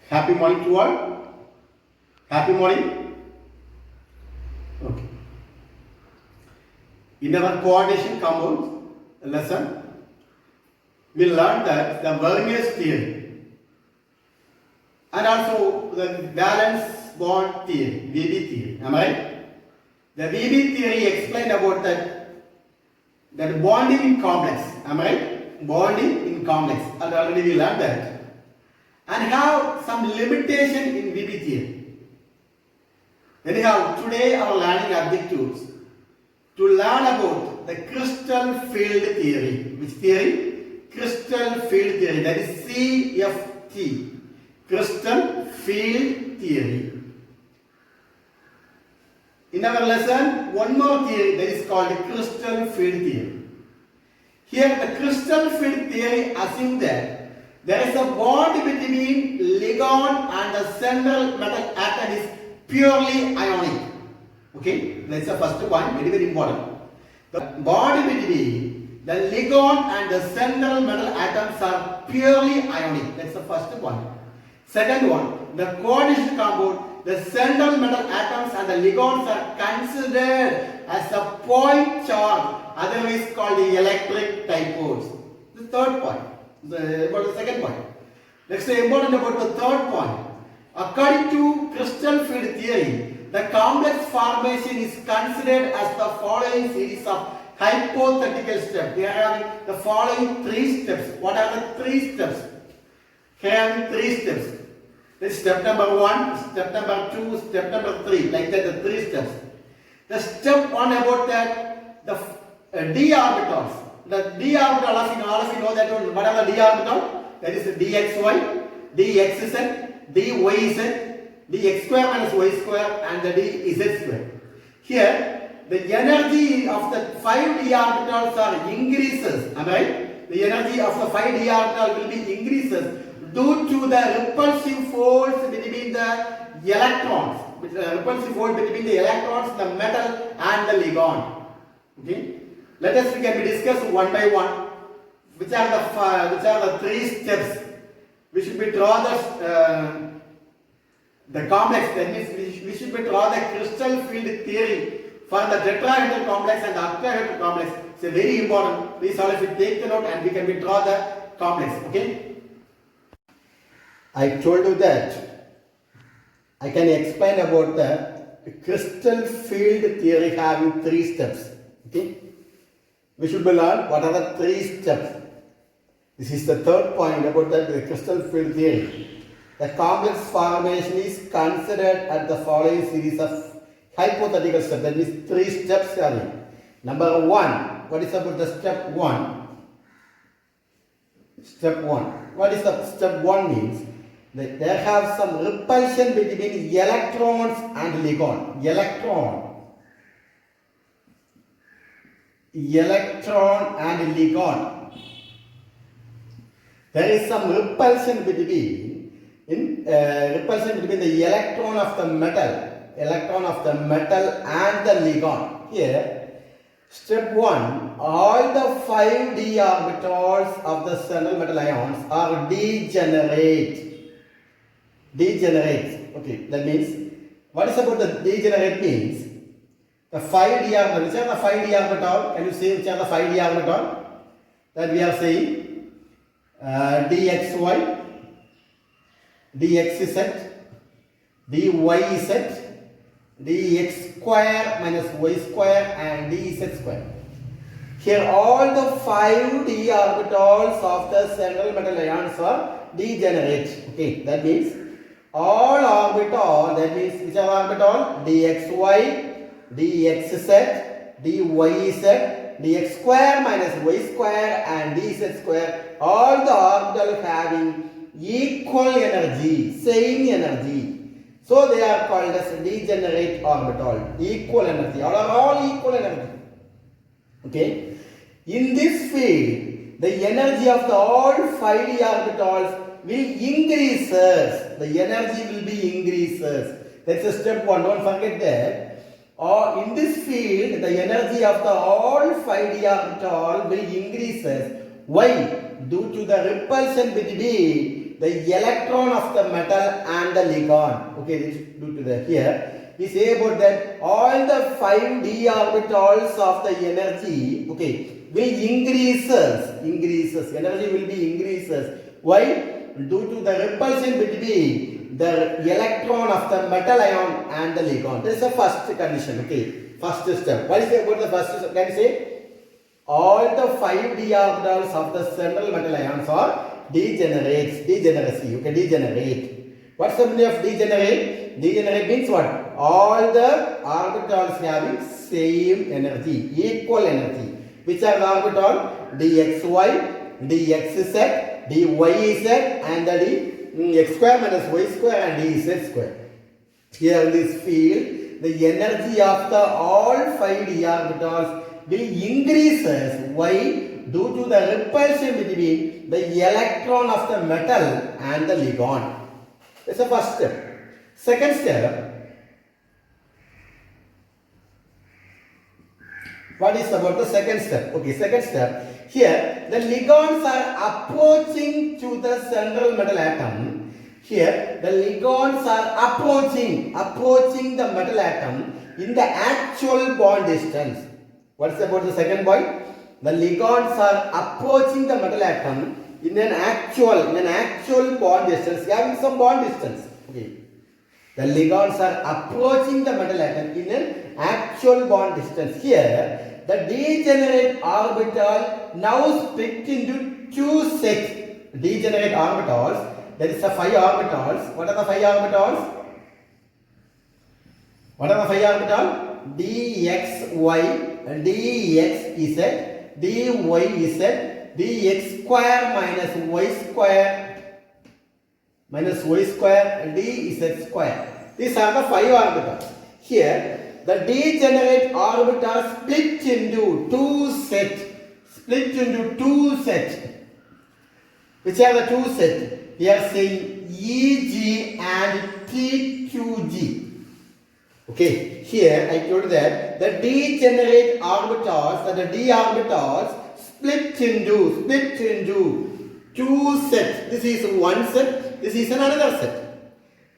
Happy morning to all. Happy morning. Okay. In our coordination compounds lesson, we learned that the Verniers theory and also the valence bond theory, VB theory. Am I right? The VB theory explained about that bonding in complex. Am I right? Bonding in complex. And already we learned that. And have some limitation in VB theory. Anyhow, today our learning objectives to learn about the crystal field theory. Which theory? Crystal field theory. That is CFT. Crystal field theory. In our lesson, one more theory that is called the crystal field theory. Here, the crystal field theory assumes that there is a bond between ligand and the central metal atom is purely ionic. Okay, that's the first point, very very important. The bond between the ligand and the central metal atoms are purely ionic. That's the first point. Second one, the coordination compound, the central metal atoms and the ligands are considered as a point charge, otherwise called the electric dipoles. The third point. About the second point. Next, important about the third point. According to crystal field theory, the complex formation is considered as the following series of hypothetical steps. We are having the following three steps. What are the three steps? Here are having three steps. This is step number 1, step number 2, step number 3. Like that, the three steps. The step 1 about that, the d orbitals. The d orbital, all of you know that one. What are the d orbital? That is dxy, dxz, dyz, dx square minus y square, and the dz square. Here, the energy of the 5 d orbitals are increases. Am I right? The energy of the 5 d orbital will be increases due to the repulsive force between the electrons. Repulsive force between the electrons, the metal, and the ligand. Okay. Let us discuss one by one. Which are the three steps? We should be draw the complex. That means we should be draw the crystal field theory for the tetrahedral complex and the octahedral complex. It's very important. Please all of you take the note and we can draw the complex. Okay. I told you that I can explain about the crystal field theory having three steps. Okay. We should learn what are the three steps. This is the third point about the crystal field theory. The complex formation is considered at the following series of hypothetical steps. That means three steps are in. Number 1. What is about the step 1? Step 1. What is the step 1 means? That there have some repulsion between electrons and ligand. Electron and ligand. There is some repulsion between the electron of the metal and the ligand. Here, step 1, all the 5 d orbitals of the central metal ions are degenerate. Okay, that means what is about the degenerate means? The 5 d orbital, which are the 5 d orbital? Can you say which are the 5 d orbital? That we are saying dxy, dxz, dyz, dx square minus y square, and dz square. Here all the 5 d orbitals of the central metal ions are degenerate. Okay, that means all orbital, that means which are orbital? dxy, dxz, dyz, dx square minus y square, and dz square, all the orbitals having equal energy, same energy. So they are called as degenerate orbital. Equal energy. All equal energy. Okay. In this field, the energy of the all 5 d orbitals will increases. The energy will be increases. That's a step 1. Don't forget that. In this field, the energy of the all 5 d orbital will increases. Why? Due to the repulsion between the electron of the metal and the ligand. Okay, this due to the here. We say about that all the 5 d orbitals of the energy, okay, will increases. Energy will be increases. Why? Due to the repulsion between the electron of the metal ion and the ligand. This is the first condition. Okay, first step. What is it about the first step? Can you say? All the 5 d orbitals of the central metal ions are degeneracy. Okay, degenerate. What's the meaning of degenerate? Degenerate means what? All the orbitals having same energy, equal energy. Which are the orbital? dxy, dxz, dyz, and the x square minus y square and dz square. Here in this field, the energy of the all 5 d orbitals will increases. Why? Due to the repulsion between the electron of the metal and the ligand. That's the first step. Second step. What is about the second step? Okay, second step. Here, the ligands are approaching to the central metal atom. Here, the ligands are approaching the metal atom in the actual bond distance. What is about the second point? The ligands are approaching the metal atom in an actual bond distance, having some bond distance. Okay. The ligands are approaching the metal atom in an actual bond distance. Here, the degenerate orbital now split into 2 sets. Degenerate orbitals. There is a 5 orbitals. What are the 5 orbitals? What are the 5 orbitals? dxy, dxz, dyz, dx square minus y square and dz square. These are the 5 orbitals. Here, the degenerate orbitals split into 2 sets. Which are the 2 sets? We are saying Eg and T2G. Okay, here I told that the degenerate orbitals, the d orbitals split into 2 sets. This is one set, this is another set.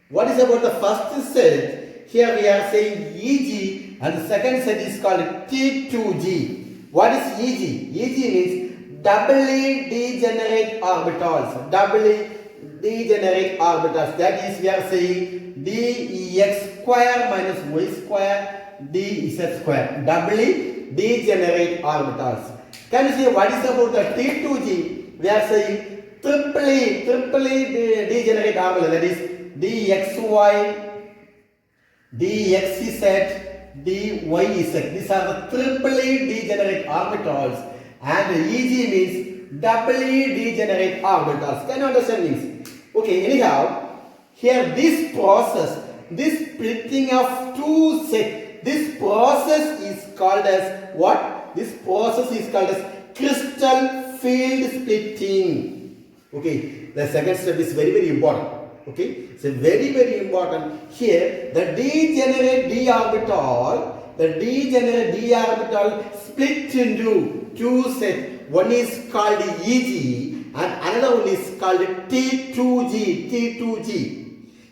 What is about the first set? Here we are saying Eg and the second set is called T2G. What is Eg? Eg means doubly degenerate orbitals. That is, we are saying dx square minus y square dz square. Doubly degenerate orbitals. Can you see what is about the T2G? We are saying triply degenerate orbital. That is dxy, dxz, dyz. These are the triply degenerate orbitals. And Eg means doubly degenerate orbitals. Can you understand this? Okay, anyhow, here this process, this splitting of 2 sets, this process is called as what? This process is called as crystal field splitting. Okay, the second step is very important. Okay, so very important. Here, the degenerate d orbital split into 2 sets. One is called Eg and another one is called T2G.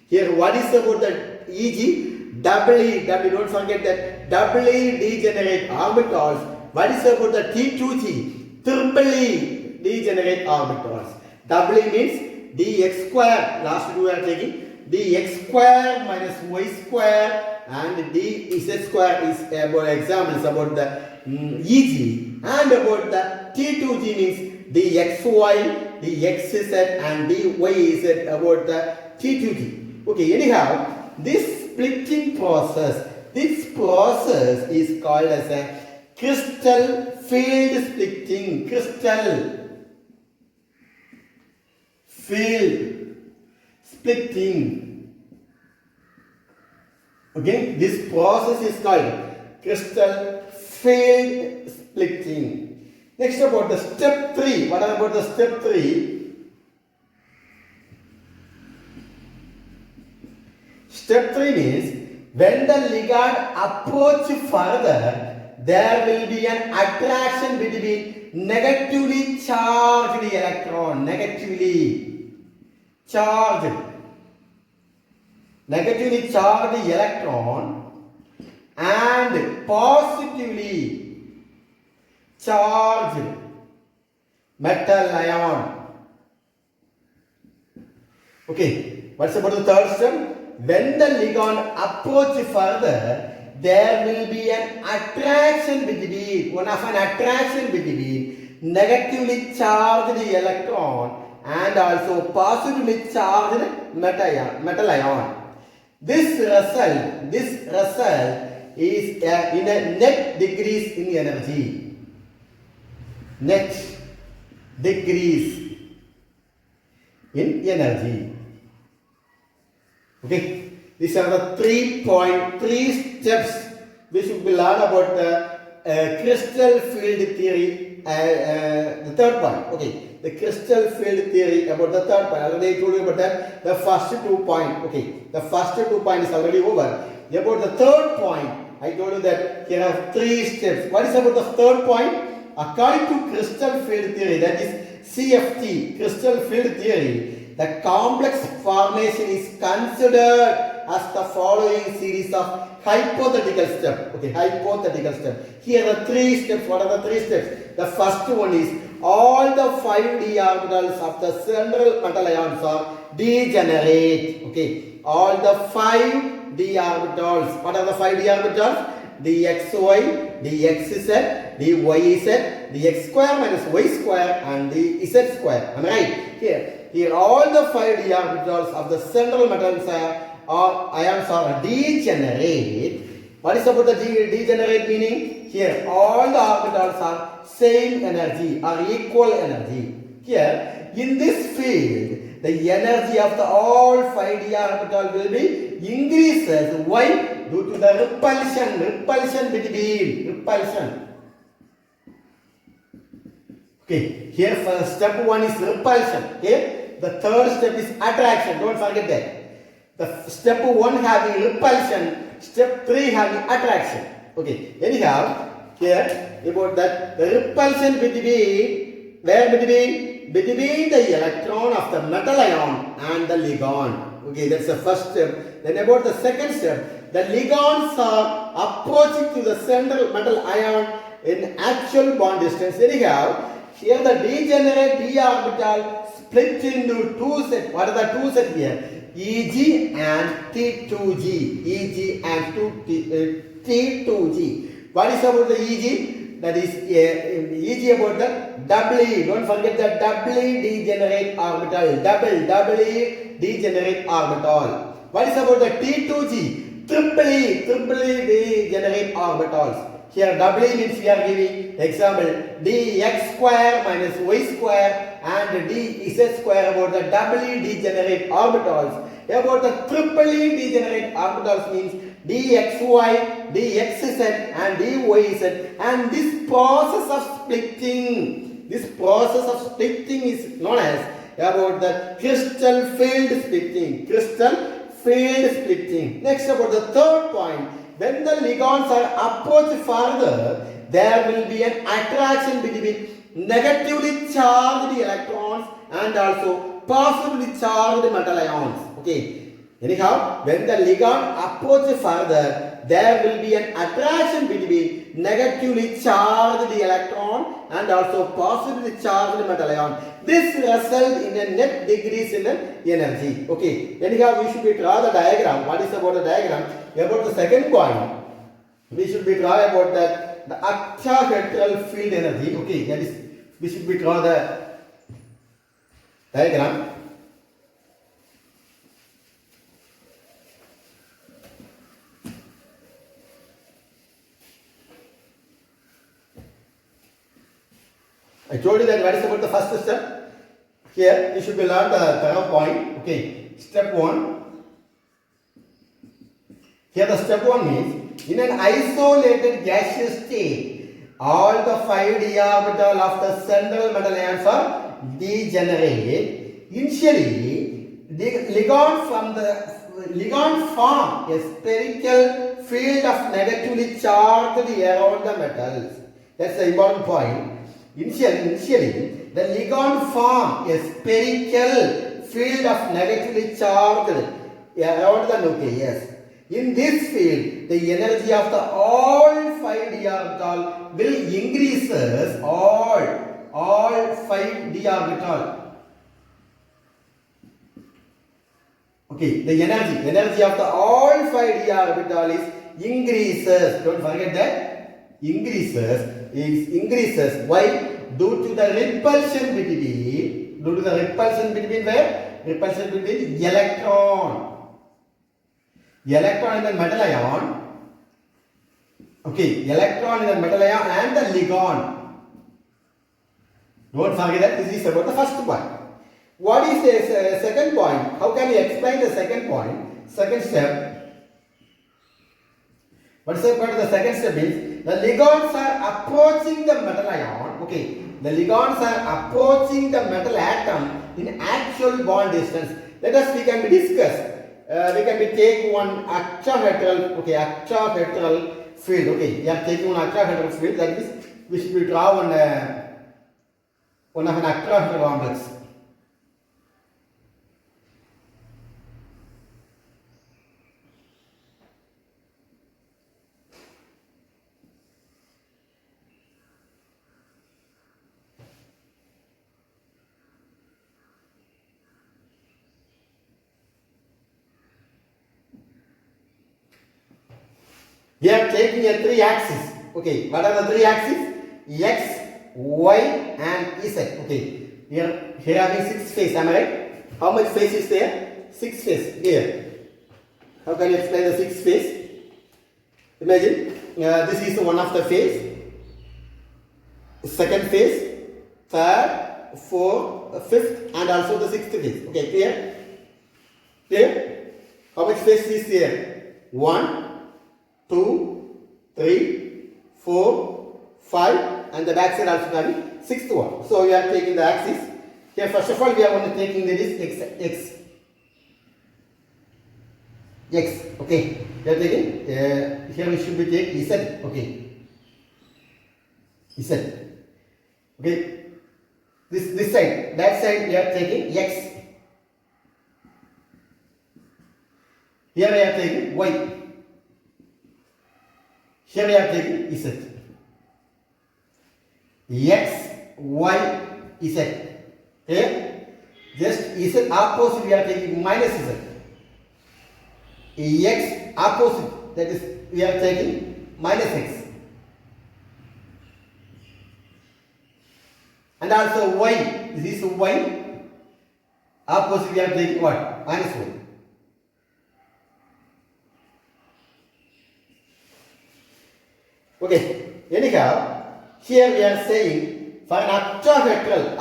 Here, what is about the Eg? Doubly, don't forget that, doubly degenerate orbitals. What is about the T2G? Triply degenerate orbitals. Doubly means dx square, last two we are taking, dx square minus y square and dz square is about examples about the Eg, and about the T2G means dxy, dxz and dyz about the T2G. Okay, anyhow, this splitting process, this process is called as a crystal field splitting. Crystal field splitting. Okay, this process is called crystal field splitting. Next, about the step 3. What about the step 3? Step 3 means when the ligand approach further, there will be an attraction between negatively charged electron. charged electron and positively charged metal ion. Okay, what's about the third step? When the ligand approach further, there will be an attraction between negatively charged electron and also positively charged metal ion. This result is in a net decrease in energy. Net decrease in energy. Okay, these are the 3 steps we should learn about the crystal field theory. The third point. Okay, the crystal field theory about the third point. Already I told you about that. The first 2 points. Okay, the first 2 points is already over. About the third point, I told you that here are 3 steps. What is about the third point? According to crystal field theory, that is CFT, crystal field theory, the complex formation is considered as the following series of hypothetical steps. Okay, hypothetical steps. Here are the 3 steps. What are the 3 steps? The first one is all the 5d orbitals of the central metal ions are degenerate. Okay, all the 5d orbitals. What are the 5d orbitals? dxy, dxz, dyz, dx square minus y square and the z square. Am I right? Here all the 5d orbitals of the central metals ions are degenerate. What is about the degenerate meaning? Here all the orbitals are same energy or equal energy. Here in this field, the energy of the all 5d orbital will be increases. Why? Due to the repulsion between. Okay, here first step 1 is repulsion. Okay, the third step is attraction. Don't forget that. The step 1 having repulsion, step 3 having attraction. Okay, anyhow, here about that the repulsion between between the electron of the metal ion and the ligand. Okay, that's the first step. Then about the second step, the ligands are approaching to the central metal ion in actual bond distance. Anyhow, here the degenerate d orbital split into 2 sets. What are the 2 sets here? Eg and T2g. Eg and T2g. What is about the Eg? That is Eg about the doubly. Don't forget the doubly degenerate orbital. Doubly degenerate orbital. What is about the T2g? Triply degenerate orbitals. Here doubly means we are giving example dx square minus y square and dz square about the doubly degenerate orbitals. About the triply degenerate orbitals means dxy, dxz and dyz, and this process of splitting is known as about the crystal field splitting. Next about the third point, when the ligands are approached further, there will be an attraction between negatively charged electrons and also positively charged metal ions. Okay. Anyhow, when the ligand approaches further, there will be an attraction between negatively charged electron and also positively charged metal ion. This results in a net decrease in energy. Okay. Anyhow, we should draw the diagram. What is about the diagram? About the second point, we should draw about the octahedral field energy. Okay. That is, we should draw the diagram. I told you that what is about the first step. Here you should learn the third point. Okay, step 1. Here the step 1 means in an isolated gaseous state, all the 5d orbital of the central metal ions are degenerate. Initially, the ligand form a spherical field of negatively charged around the metals. That's the important point. Initially, the ligand form a spherical field of negatively charged around the nucleus. Yes. In this field, the energy of the all 5d orbital will increases all 5d orbital. Okay, the energy of the all 5d orbital is increases. Don't forget that. Increases. Why? Due to the repulsion between where? Repulsion between electron and the metal ion. Okay, electron in the metal ion and the ligand. Don't forget that this is about the first point. What is the second point? How can you explain the second point? Second step. What is the second step is the ligands are approaching the metal ion. Okay, the ligands are approaching the metal atom in actual bond distance. We can discuss. We can take one octahedral. Okay, octahedral field. Okay, we are taking one octahedral field. Like this, we should draw one of an octahedral complex. We are taking a 3 axes. Okay, what are the 3 axes? X, Y, and Z. Okay, here having 6 faces. Am I right? How much face is there? 6 faces here. How can you explain the 6 face? Imagine this is one of the face, second face, third, fourth, fifth, and also the 6th face. Okay, clear? Clear? How much face is there? 1, 2, 3, 4, 5, and the back side also having 6th one. So we are taking the axis. Here first of all we are only taking this x. Okay. We are taking here we should be taking z. Okay. Z. Okay. This side, that side we are taking x. Here we are taking y. Here we are taking Z. X, Y, Z. Okay? Just Z opposite we are taking minus Z. X opposite, that is we are taking minus X. And also Y, this is Y. Opposite we are taking what? Minus Y. Okay, anyhow, here we are saying for an octahedral,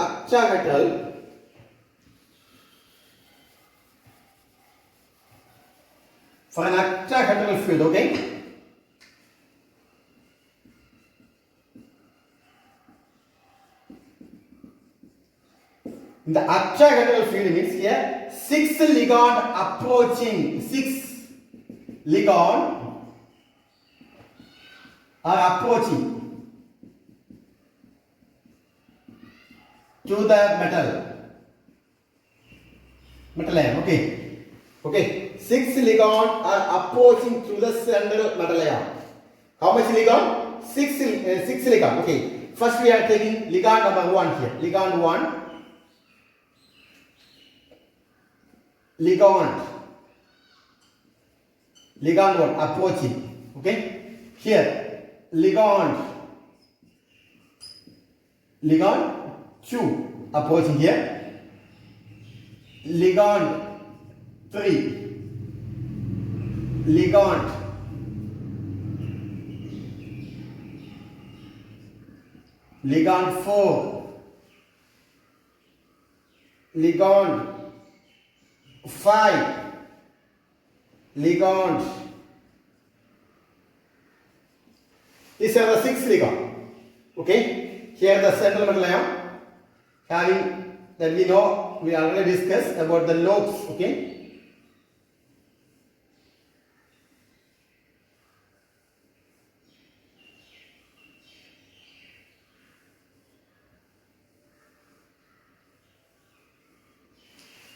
field, okay? In the octahedral field means here 6 ligand approaching, 6 ligand are approaching to the metal ion. Okay, 6 ligand are approaching to the central metal ion. How much ligand? 6 ligand. Okay, first we are taking ligand number 1 here. Ligand 1 approaching. Okay, here ligand 2 approaching here, ligand 3, ligand 4, ligand 5, ligand. These are the 6 ligand. Okay, here the central metal ion having that we know, we already discussed about the lobes. Okay,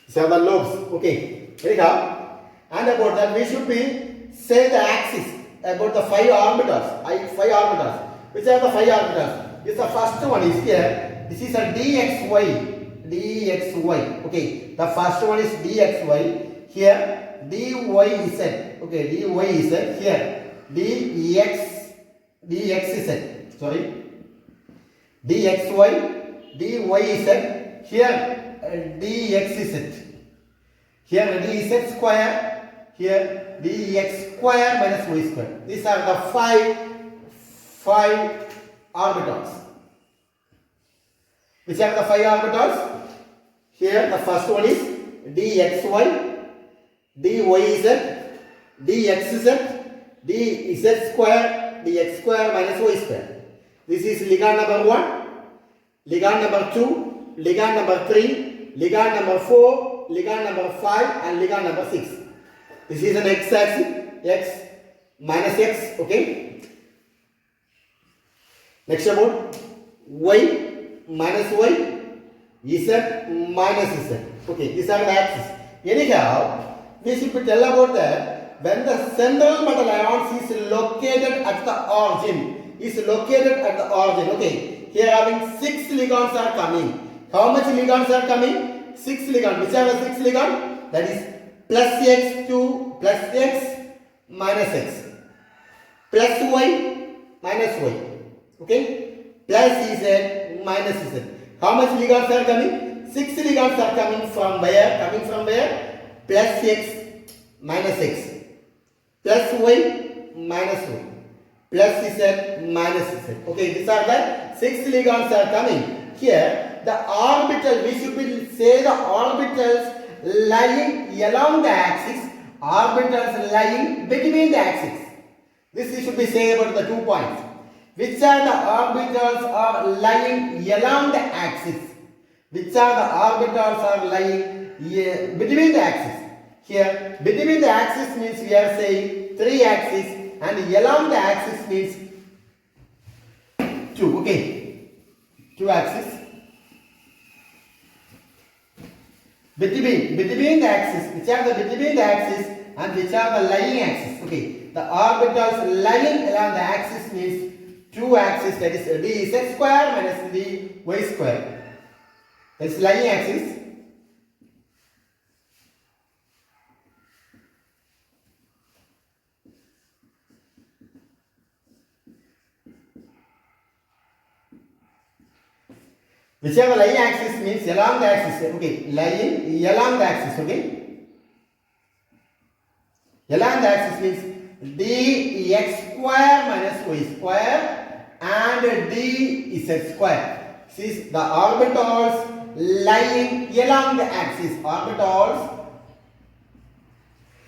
These are the lobes. Okay. Anyhow, and about that we should be say the axis about the 5 orbitals. 5 orbitals. Which are the 5 orbitals? This the first one is here. This is a dxy. Dxy. Okay. The first one is dxy. Here dyz. Okay. Dyz. Here dxz. Sorry. dxy. dyz. Here dxz. Here dz square. Here dx square minus y square. These are the 5 orbitals. Which are the 5 orbitals? Here the first one is dxy, dyz, dxz, dz square, dx square minus y square. This is ligand number 1, ligand number 2, ligand number 3, ligand number 4, ligand number 5 and ligand number 6. This is an x-axis, x minus x, okay. Next about y minus y, z minus z. Okay, these are the axes. Anyhow, we should tell about that when the central metal ions is located at the origin. Okay, here having 6 ligands are coming. How much ligands are coming? 6 ligands. Which are the 6 ligands? That is plus x to plus x minus x plus y minus y. Okay, plus z minus z. How much ligands are coming? 6 ligands are coming from where? Plus x minus x plus y minus y plus z minus z. Okay, these are the 6 ligands are coming. Here the orbital, we should say the orbitals lying along the axis, orbitals lying between the axis. This we should be saying about the 2 points. Which are the orbitals are lying along the axis? Which are the orbitals are lying between the axis? Here, between the axis means we are saying 3 axes, and along the axis means 2. Okay, 2 axes. Between the axis, which are the between the axis and which are the lying axis. Okay, the orbitals lying along the axis means 2 axes, that is dz square minus dy square. That is lying axis. Whichever lying axis means along the axis. Okay, lying along the axis. Okay, along the axis means dx square minus y square and dz square. This is the orbitals lying along the axis.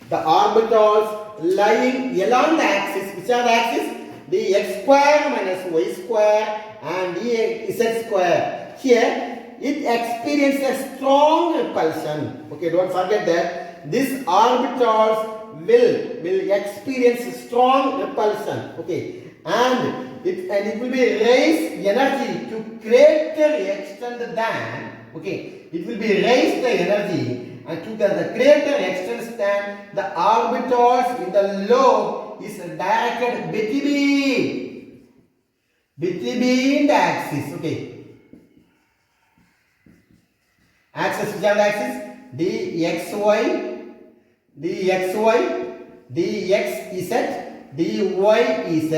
The orbitals lying along the axis. Which are the axis? Dx square minus y square and dz square. Here it experiences strong repulsion. Okay, don't forget that these orbitals will experience strong repulsion. Okay, and it will be raised energy to greater extent than, okay, it will be raised the energy and to the greater extent than the orbitals in the lobe is directed between the axis. Okay, axis, which are the axis? dxy, dxz, dyz.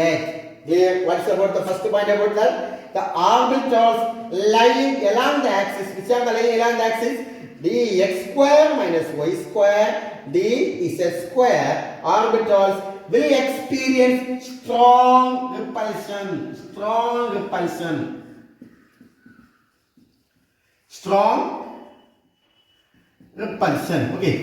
Here, what's about the first point about that? The orbitals lying along the axis. Which are the lying along the axis? Dx square minus y square, dz square. Orbitals will experience strong repulsion. Okay,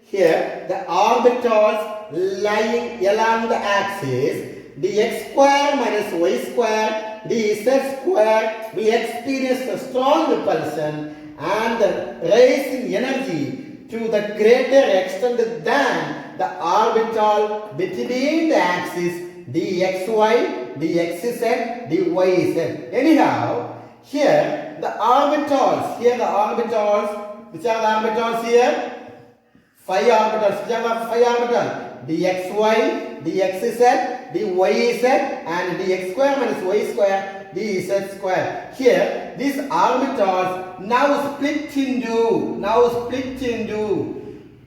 here the orbitals lying along the axis, dx square minus y square, dz square will experience a strong repulsion and raising energy to the greater extent than the orbital between the axis dxy, dxz, dyz. Anyhow, here the orbitals Which are the orbitals here? 5 orbitals. Which are the 5 orbitals? dxy, dxz, dyz, and dx square minus y square, dz square. Here, these orbitals now split into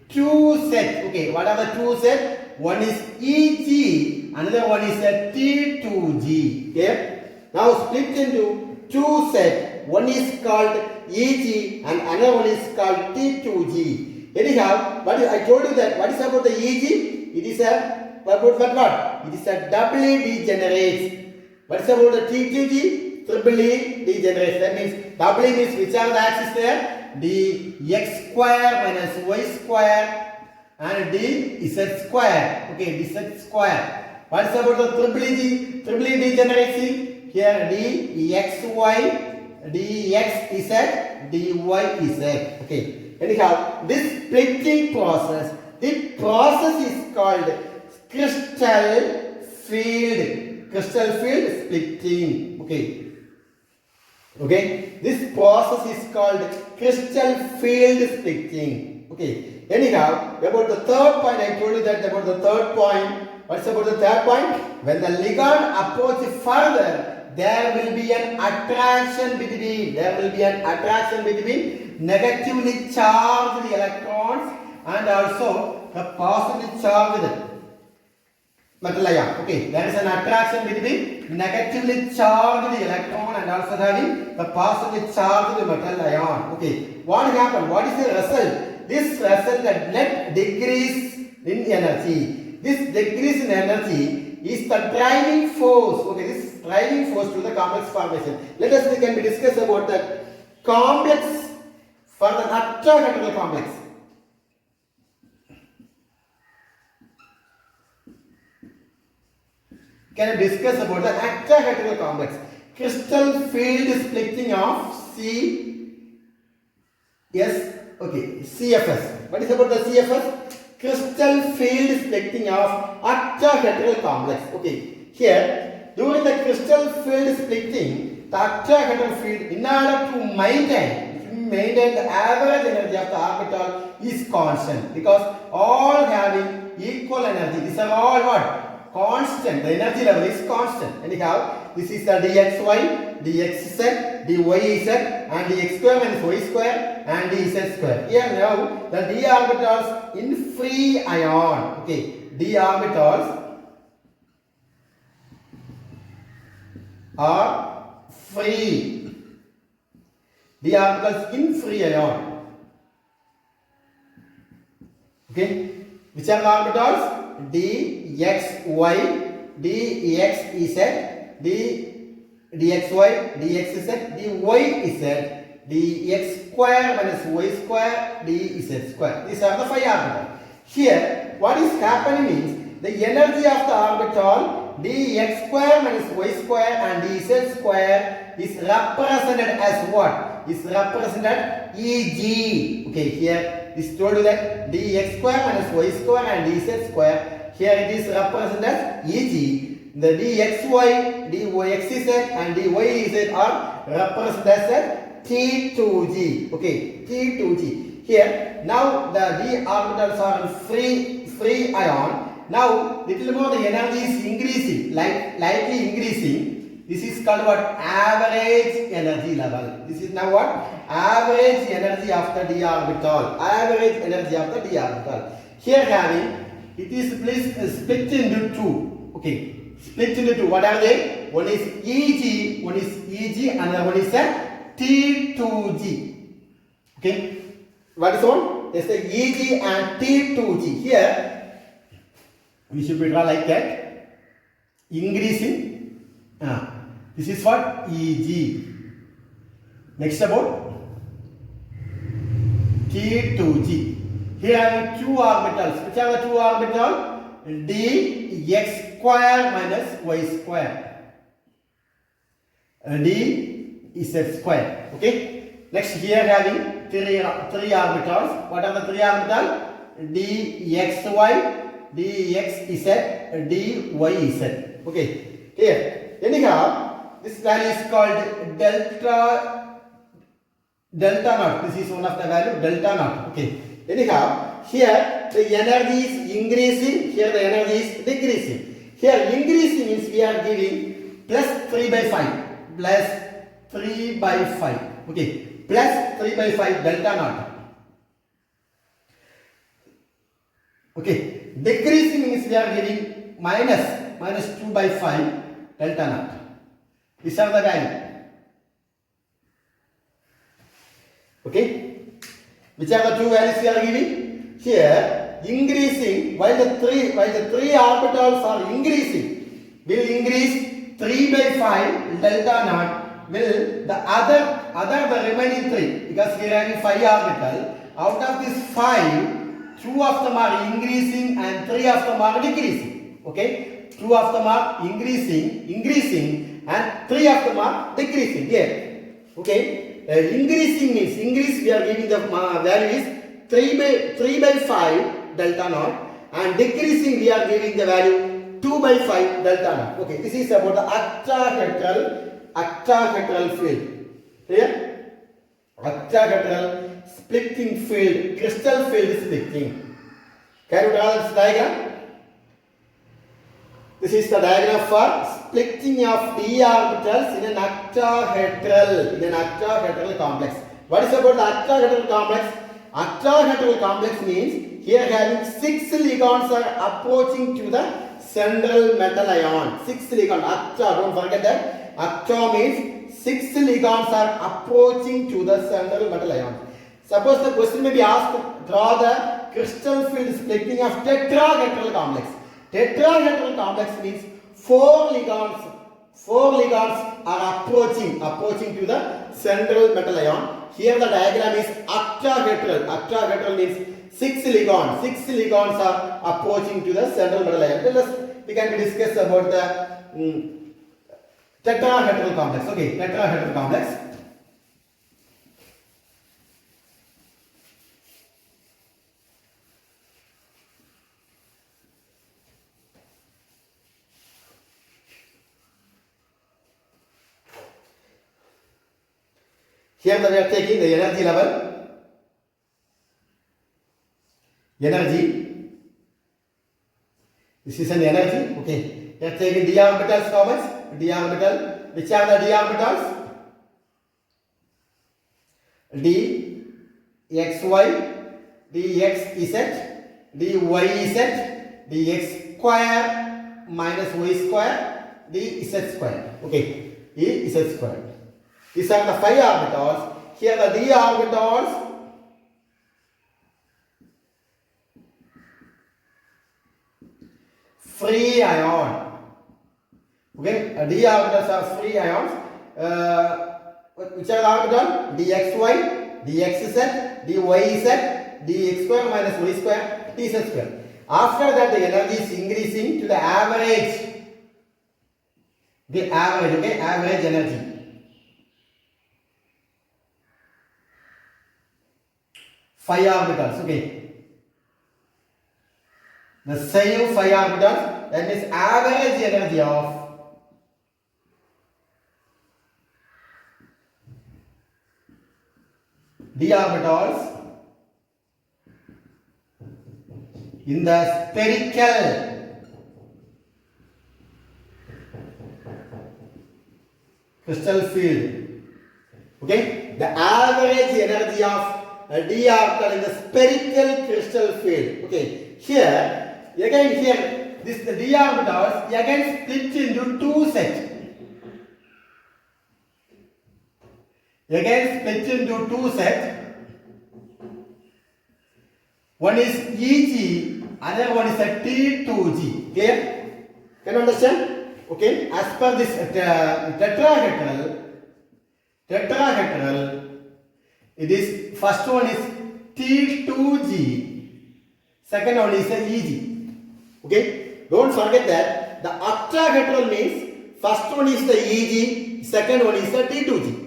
two sets. Okay, what are the two sets? One is Eg, another one is a T2G. Okay, now split into two sets. One is called Eg and another one is called T2G. Anyhow, but I told you that what is about the Eg? It is a about what? It is a doubly degenerates. What is about the T2G? Triply degenerates. That means doubly means which are the axes there? Dx square minus y square and dz square. Okay, dz square. What is about the triply degeneracy? Here dxy, dxz, dyz. Okay. Anyhow, this splitting process, the process is called crystal field splitting. Okay, this process is called crystal field splitting. Okay, anyhow, about the third point, I told you that about the third point. What's about the third point? When the ligand approaches further, there will be an attraction between negatively charged electrons and also the positively charged metal ion. Okay, there is an attraction between negatively charged electron and also having the positively charged metal ion. Okay, what happened? What is the result? This result that net decrease in energy. This decrease in energy is the driving force. Okay, this driving force to the complex formation. Let us discuss about the complex for the octahedral complex. Can we discuss about the octahedral complex? Crystal field splitting of CFS. What is about the CFS? Crystal field splitting of octahedral complex. Okay, here during the crystal field splitting, the octahedral field, in order to maintain the average energy of the orbital is constant because all having equal energy. These are all what? Constant. The energy level is constant. Anyhow, this is the dxy, dxz, dyz, and dx square minus y square and dz square. Here now the d orbitals in free ion. Okay, d orbitals are free. D orbitals in free ion. Okay, which are the orbitals? dxy, dxez, dxy, dxz, dyz, dx square minus y square, dz square. These are the 5 orbitals. Here, what is happening means the energy of the orbital dx square minus y square and dz square is represented as what? Is represented Eg. Okay, here is told you that dx square minus y square and dz square. Here it is represented as Eg. The dxy, dyxz and dyz are represented as T2G. Okay, T2G. Here now the d orbitals are free ion. Now little more the energy is increasing, lightly increasing. This is called what? Average energy level. This is now what? Average energy of the d orbital. Average energy of the d orbital. Here having, it is split into two. Okay, split into two. What are they? One is Eg, another one is a T2G. Okay, what is one? It's the Eg and T2G. Here we should be drawn like that. Increasing. This is what? Eg. Next about T2G. Here I have two orbitals. Which are the two orbitals? dx square minus y square. dz square. Okay. Next here having three orbitals. What are the three orbitals? dxy, dxz, dyz. Okay. Here. Anyhow, this value is called delta delta naught. This is one of the value delta naught. Okay. Anyhow, here the energy is increasing, here the energy is decreasing. Here increasing means we are giving plus 3 by 5. Plus 3 by 5. Okay. Plus 3 by 5 delta naught. Okay. Decreasing means we are giving minus 2 by 5 delta naught. These are the value. Okay. Which are the two values we are giving? Here, increasing while the three orbitals are increasing, will increase 3 by 5 delta naught. Will the the remaining 3, because we are having 5 orbital. Out of this 5, 2 of them are increasing and 3 of them are decreasing. Okay, 2 of them are increasing and 3 of them are decreasing. Here, okay. Increasing means increase, we are giving the value is 3 by 5 delta naught, and decreasing we are giving the value 2 by 5 delta naught. Okay, this is about the octahedral field. Clear? Octahedral splitting field, crystal field splitting. Can you draw this diagram? This is the diagram for splitting of d orbitals in an octahedral complex. What is about the octahedral complex? Octahedral complex means here having 6 ligands are approaching to the central metal ion. 6 ligands. Octa, don't forget that. Octa means 6 ligands are approaching to the central metal ion. Suppose the question may be asked, draw the crystal field splitting of tetrahedral complex. Tetrahedral complex means 4 ligands are approaching to the central metal ion. Here the diagram is octahedral. Octahedral means 6 ligands are approaching to the central metal ion. We can discuss about the tetrahedral complex. Okay, tetrahedral complex. Here we are taking the energy level. Energy. This is an energy. Okay. We are taking d orbitals. How much? D orbital. Which are the d orbitals? D xy, d xz, d yz, d x square minus y square, d z square. Okay. D z square. These are the 5 orbitals. Here the d orbitals. Free ion. Okay, d orbitals are free ions. Which are the orbital? dxy, dxz, dyz, dx square minus y square, dz square. After that, the energy is increasing to the average. The average, okay, average energy. 5 orbitals. Okay. The same 5 orbitals, that means average energy of d orbitals in the spherical crystal field. Okay, the average energy of d orbital in the spherical crystal field. Okay, here again this the d orbitals again split into 2 sets. Again split into 2 sets. One is Eg, other one is a T2G. Clear? Can you understand? Okay, as per this tetrahedral, it is first one is T2G, second one is Eg. Okay, don't forget that the octahedral means first one is the Eg, second one is the T2G.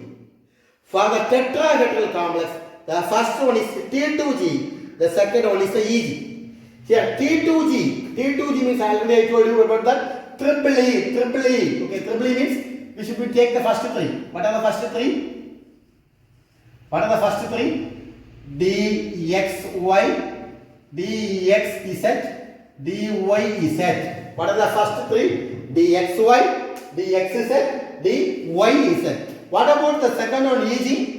For the tetrahedral complex, the first one is T2G, the second one is the Eg. Here T2G means already I told you about that triple E. Okay, triple E means we should take the first 3. What are the first 3? What are the first three? dxy, dxz, dyz. What are the first three? dxy, dxz, dyz. What about the second one? Eg?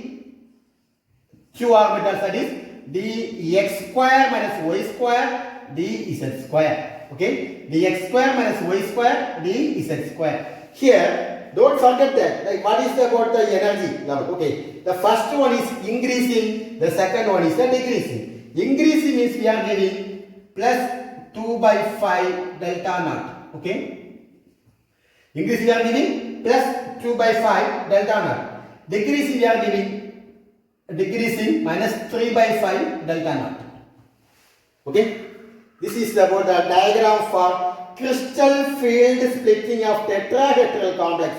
Q orbitals, that is dx square minus y square dz square. Okay, dx square minus y square dz square. Here, don't forget that. Like, what is about the energy level? Okay, the first one is increasing, the second one is decreasing. Increasing means we are getting plus 2 by 5 delta naught. Okay, increasing we are giving plus 2 by 5 delta naught. Decreasing we are giving decreasing minus 3 by 5 delta naught. Okay, this is about the diagram for crystal field splitting of tetrahedral complex.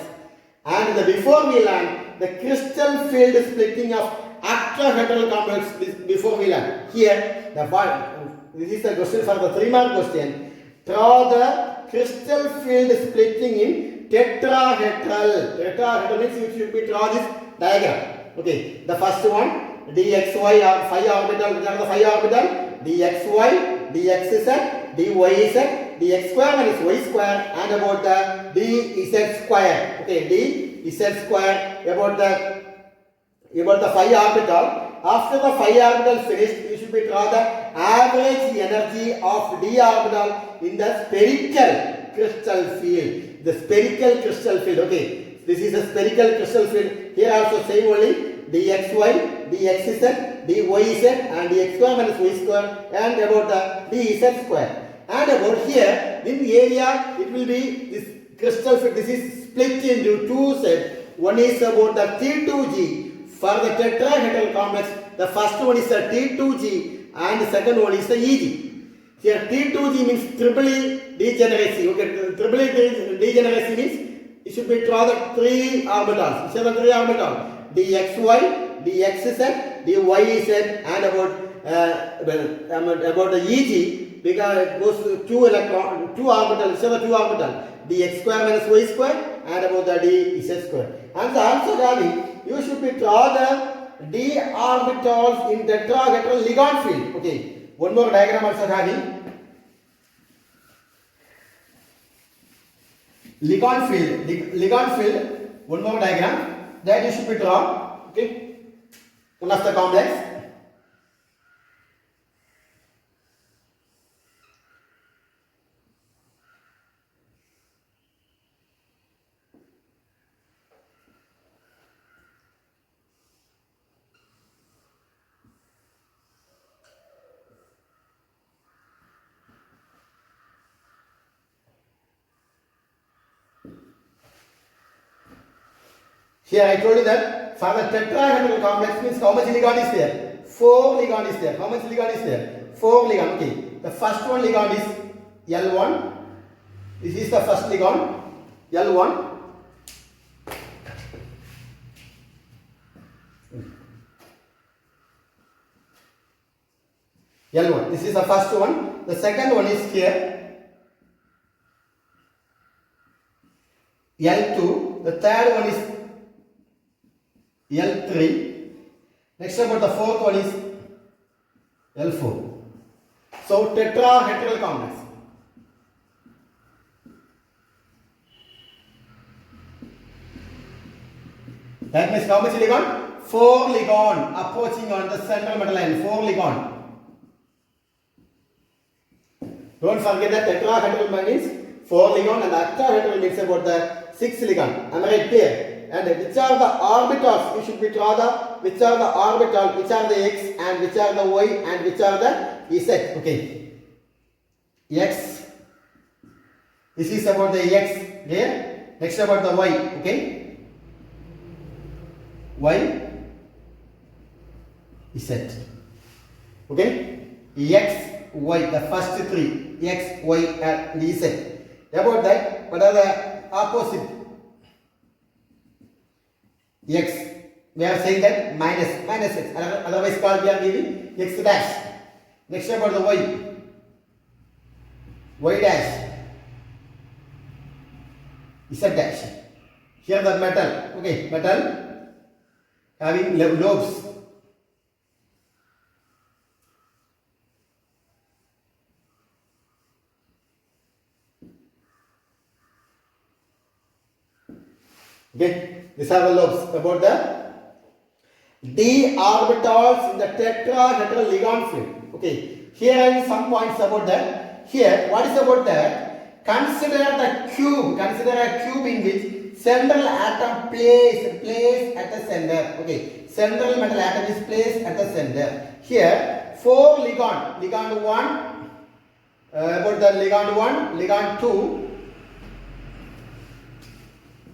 And before we learn the crystal field splitting of octahedral complex, before we learn here, this is the question for the 3-mark question. Draw the crystal field splitting in tetrahedral. Tetrahedral means you should be draw this diagram. Okay, the first one dxy are 5 orbital. Which are the 5 orbital? dxy, dxz, dyz, dx square minus y square, and about the dz square. Okay, dz square about the 5 orbital. After the 5 orbital finished, you should be draw the average energy of d orbital in the spherical crystal field. The spherical crystal field. Okay, this is a spherical crystal field. Here also same only dxy, dxz, dyz, and dx square minus y square, and about the dz square. And about here, in area, it will be this crystal field. This is split into two sets. One is about the T2G for the tetrahedral complex. The first one is the T2G, and the second one is the EG. Here T2G means triple E degeneracy. Okay, triple E degeneracy means it should be draw the 3 orbitals. Which are the 3 orbitals? dxy, dxz, dyz, and about the EG, because it goes to 2 orbitals. Which are the 2 orbitals? dx square minus y square, and about the dz square. And also having, you should be draw the d orbitals in tetrahedral ligand field. Okay, one more diagram also having ligand field, one more diagram that you should be drawn. Okay, one of the complex. Here I told you that for the tetrahedral complex means how much ligand is there? 4 ligand is there. How much ligand is there? 4 ligand. Okay. The first one ligand is L1. This is the first ligand, L1. L1. This is the first one. The second one is here, L2. The third one is L3. Next about the fourth one is L4. So tetrahedral complex. That means how much ligand? 4 ligand approaching on the central metal line. 4 ligand. Don't forget that tetrahedral means 4 ligand and octahedral means about the 6 ligand. Am I right here? And which are the orbitals? You should be draw the which are the orbitals, which are the x and which are the y and which are the z. Okay. X. This is about the x here. Next about the y. Okay. Y. Z. Okay. X, y. The first three. X, y, and z. About that, what are the opposite? X, we are saying that minus x, otherwise called we are giving x dash. Next about the y dash, z dash. Here the metal, okay, metal having lobes, Okay, these are the lobes about the d orbitals in the tetrahedral Ligand field. Okay, here are some points about that. Here, what is about that? Consider the cube. Consider a cube in which central atom placed at the center. Okay, central metal atom is placed at the center. Here, 4 ligand. Ligand 1. About the ligand 1, ligand 2.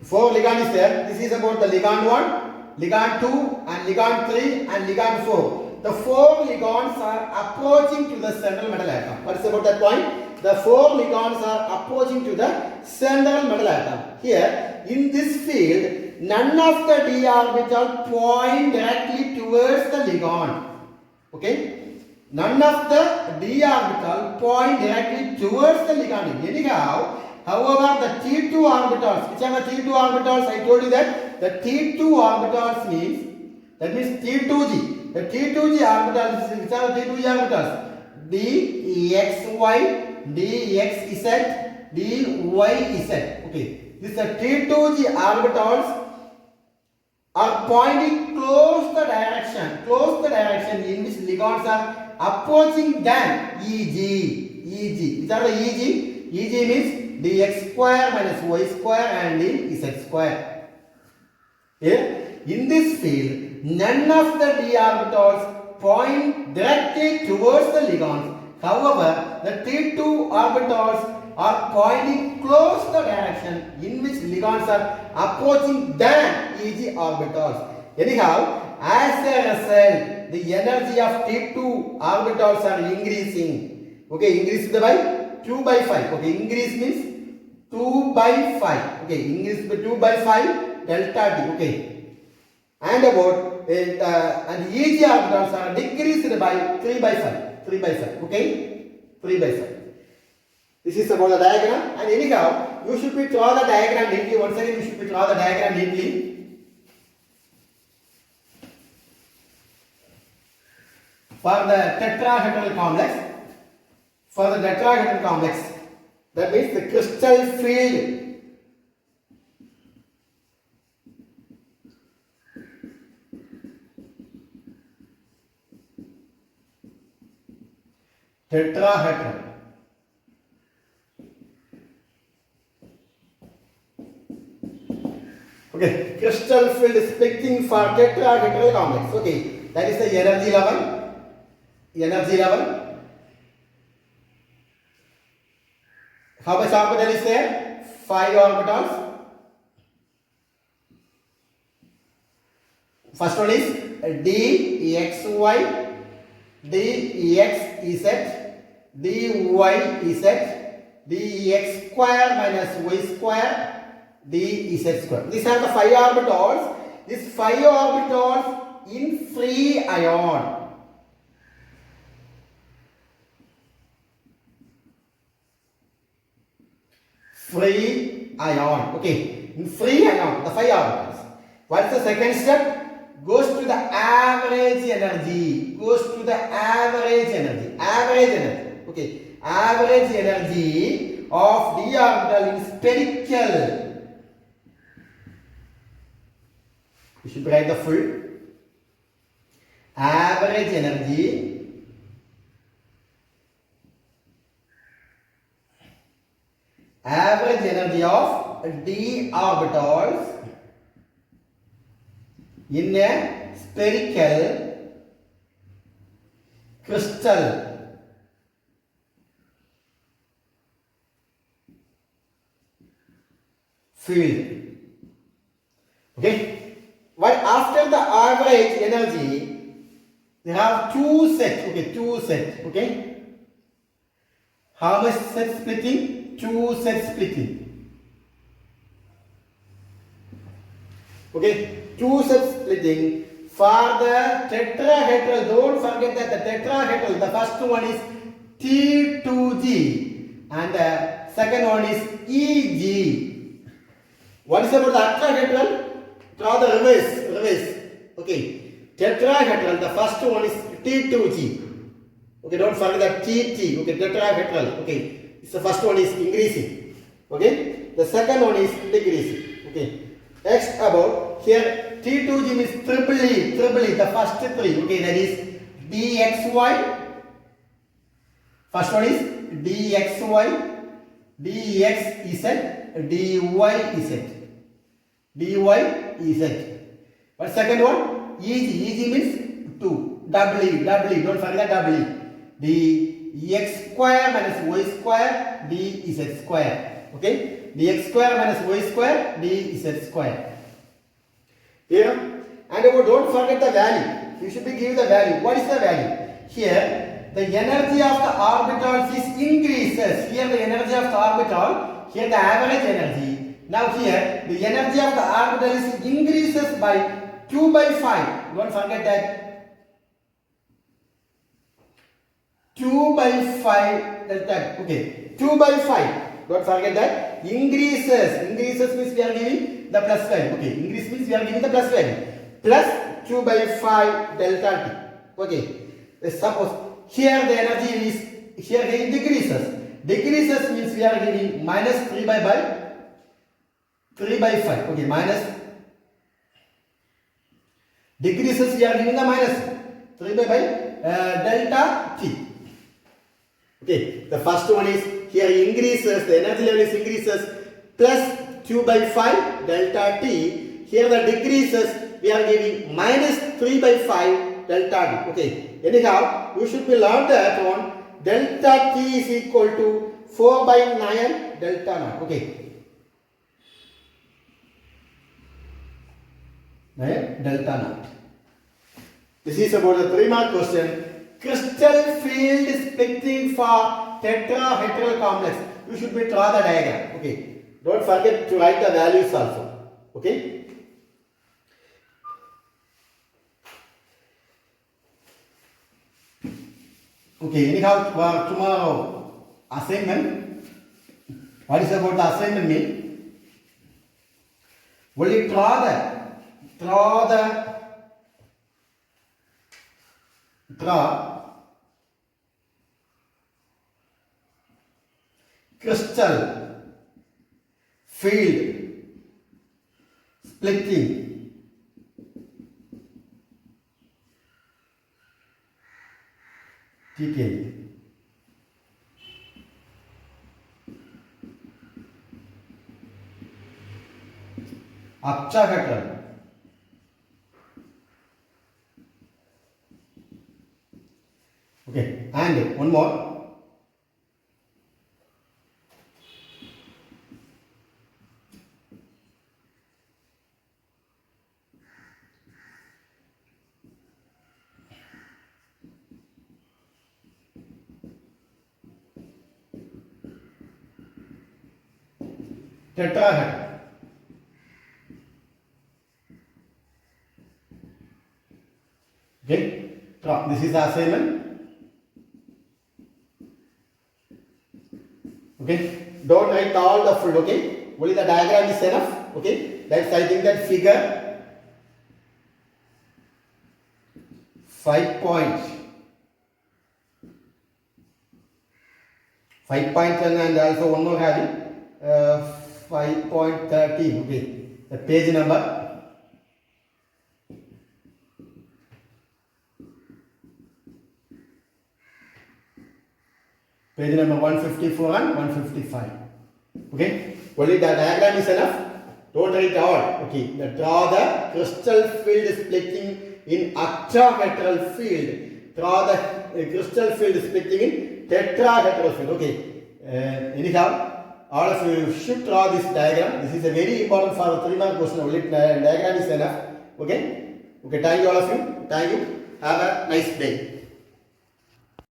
4 ligand is there. This is about the ligand 1, ligand 2 and ligand 3 and ligand 4. The 4 ligands are approaching to the central metal atom. What is about that point? The 4 ligands are approaching to the central metal atom. Here, in this field, none of the d orbital point directly towards the ligand. Okay? None of the d orbital point directly towards the ligand. Anyhow, however, the T2 orbitals, which are the T2 orbitals? I told you that the T2 orbitals means, that means T2G. The T2G orbitals, which are the T2G orbitals? dxy, dxz, dyz. Okay, these are T2G orbitals are pointing close the direction in which ligands are approaching than Eg. Which are the Eg? Eg means dx square minus y square and z square. Here, in this field, none of the d orbitals point directly towards the ligands. However, the T2 orbitals are pointing close the direction in which ligands are approaching than Eg orbitals. Anyhow, as a result, the energy of T2 orbitals are increasing. Okay, increased by 2 by 5. Okay, increase means 2 by 5. Okay, increase by 2 by 5 delta D. Okay, and about and Eg orbitals are decreased by 3 by 5. 3 by 5. Okay, 3 by 5. This is about the diagram. And anyhow, you should be draw the diagram neatly. Once again, you should be draw the diagram neatly. For the tetrahedral complex. For the tetrahedral complex, that means the crystal field tetrahedral. Okay, crystal field splitting for tetrahedral complex. Okay, that is the energy level. Energy level. How much orbital is there? 5 orbitals. First one is dxy, dxz, dyz, dx square minus y square, dz square. These are the 5 orbitals. These 5 orbitals in free ion. Free ion. Okay, in free ion, the 5 orbitals. What's the second step? Goes to the average energy. Goes to the average energy. Average energy. Okay, average energy of d orbital in spherical. You should write the full. Average energy of d orbitals in a spherical crystal field. Okay, but after the average energy, they have 2 sets. Okay, 2 sets. Okay, how much set splitting? 2 set splitting. Okay, 2 set splitting for the tetrahedral. Don't forget that the tetrahedral, the first one is T2G and the second one is EG. What is about the tetrahedral? Draw the reverse. Okay, tetrahedral, the first one is T2G. Okay, don't forget that TT. Okay, tetrahedral. Okay. The first one is increasing. Okay. The second one is decreasing. Okay. Next about here T2G means triple E, the first three. Okay, that is dxy. First one is dxy, dxz, dyz. But second one EG means 2. Double E, don't forget double E. Dx square minus y square dz square. Okay, dx square minus y square dz square. Here, and don't forget the value. You should be given the value. What is the value? Here, the energy of the orbitals is increases. Here, the energy of the orbital. Here, the average energy. Now here, the energy of the orbital is increases by 2 by 5. Don't forget that. 2 by 5 delta. Okay, 2 by 5. Don't forget that. Increases means we are giving the plus value. Okay, increase means we are giving the plus value. Plus 2 by 5 delta T. Okay, suppose here the energy is, here it decreases. Decreases means we are giving minus 3 by 5. Okay, minus. Decreases we are giving the minus 3 by delta T. Okay, the first one is here increases, the energy level is increases plus 2 by 5 delta T. Here the decreases we are giving minus 3 by 5 delta T. Okay, anyhow, you should be learned that one delta T is equal to 4 by 9 delta naught. Okay, 9 delta naught. This is about the 3-mark question. Crystal field splitting for tetrahedral complex. You should be draw the diagram. Okay. Don't forget to write the values also. Okay. Okay. Anyhow, tomorrow assignment. What is about the assignment mean? Will you draw crystal field splitting detail. Octahedral. Okay, and one more. Tetrahedron. Okay, this is the assignment. Okay, don't write all the full. Okay, only the diagram is enough. Okay, that's I think that figure 5.10 and also one more having 5.13. Okay, the page number. Page number 154 and 155. Okay, only the diagram is enough. Don't write all. Okay, draw the crystal field splitting in octahedral field. Draw the crystal field splitting in tetrahedral field. Okay, anyhow, all of you should draw this diagram. This is a very important for the 3-mark question. Only diagram is enough. Okay, thank you all of you. Thank you. Have a nice day.